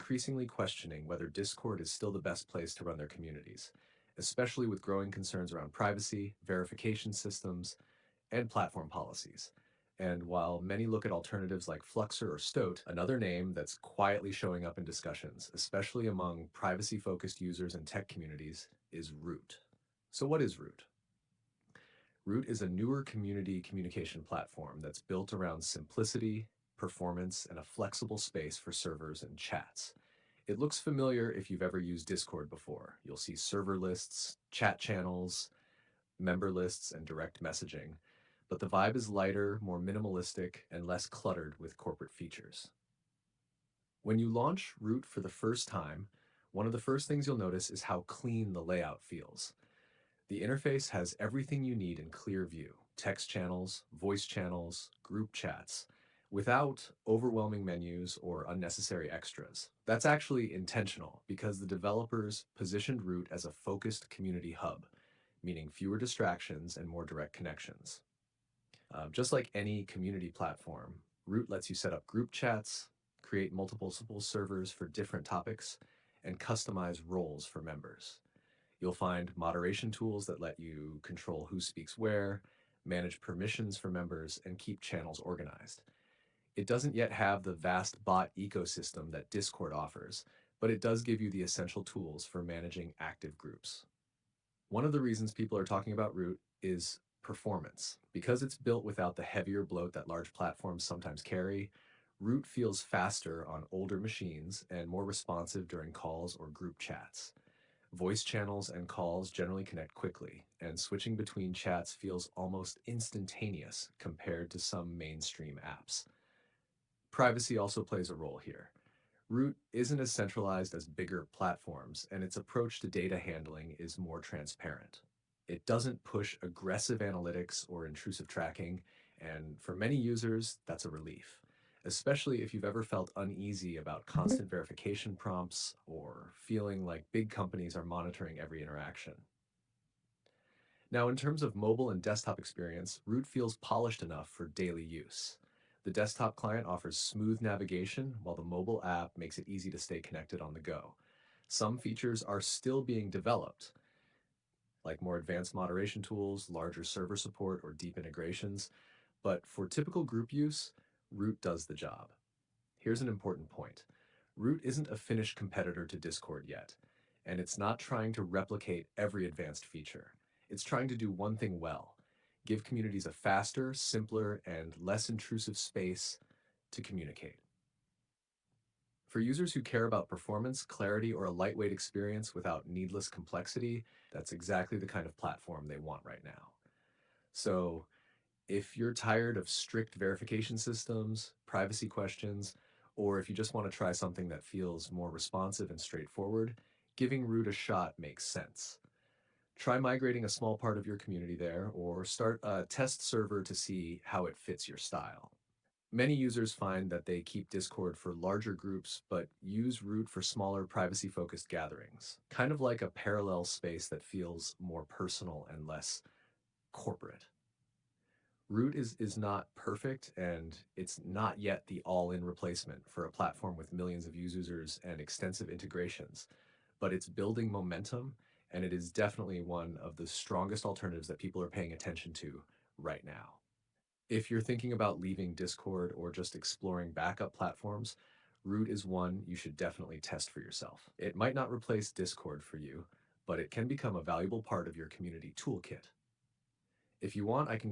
increasingly questioning whether Discord is still the best place to run their communities, especially with growing concerns around privacy, verification systems, and platform policies. And while many look at alternatives like Fluxer or Stoat, another name that's quietly showing up in discussions, especially among privacy-focused users and tech communities, is Root. So what is Root? Root is a newer community communication platform that's built around simplicity, performance, and a flexible space for servers and chats. It looks familiar if you've ever used Discord before. You'll see server lists, chat channels, member lists, and direct messaging. But the vibe is lighter, more minimalistic, and less cluttered with corporate features. When you launch Root for the first time, one of the first things you'll notice is how clean the layout feels. The interface has everything you need in clear view: text channels, voice channels, group chats, without overwhelming menus or unnecessary extras. That's actually intentional because the developers positioned Root as a focused community hub, meaning fewer distractions and more direct connections. Just like any community platform, Root lets you set up group chats, create multiple servers for different topics, and customize roles for members. You'll find moderation tools that let you control who speaks where, manage permissions for members, and keep channels organized. It doesn't yet have the vast bot ecosystem that Discord offers, but it does give you the essential tools for managing active groups. One of the reasons people are talking about Root is performance. Because it's built without the heavier bloat that large platforms sometimes carry, Root feels faster on older machines and more responsive during calls or group chats. Voice channels and calls generally connect quickly, and switching between chats feels almost instantaneous compared to some mainstream apps. Privacy also plays a role here. Root isn't as centralized as bigger platforms, and its approach to data handling is more transparent. It doesn't push aggressive analytics or intrusive tracking, and for many users, that's a relief, especially if you've ever felt uneasy about constant verification prompts or feeling like big companies are monitoring every interaction. Now, in terms of mobile and desktop experience, Root feels polished enough for daily use. The desktop client offers smooth navigation, while the mobile app makes it easy to stay connected on the go. Some features are still being developed, like more advanced moderation tools, larger server support, or deep integrations, but for typical group use, Root does the job. Here's an important point. Root isn't a finished competitor to Discord yet, and it's not trying to replicate every advanced feature. It's trying to do one thing well: give communities a faster, simpler, and less intrusive space to communicate. For users who care about performance, clarity, or a lightweight experience without needless complexity, that's exactly the kind of platform they want right now. So, if you're tired of strict verification systems, privacy questions, or if you just want to try something that feels more responsive and straightforward, giving Root a shot makes sense. Try migrating a small part of your community there, or start a test server to see how it fits your style. Many users find that they keep Discord for larger groups, but use Root for smaller privacy-focused gatherings, kind of like a parallel space that feels more personal and less corporate. Root is not perfect, and it's not yet the all-in replacement for a platform with millions of users and extensive integrations, but it's building momentum, and it is definitely one of the strongest alternatives that people are paying attention to right now. If you're thinking about leaving Discord or just exploring backup platforms, Root is one you should definitely test for yourself. It might not replace Discord for you, but it can become a valuable part of your community toolkit. If you want, I can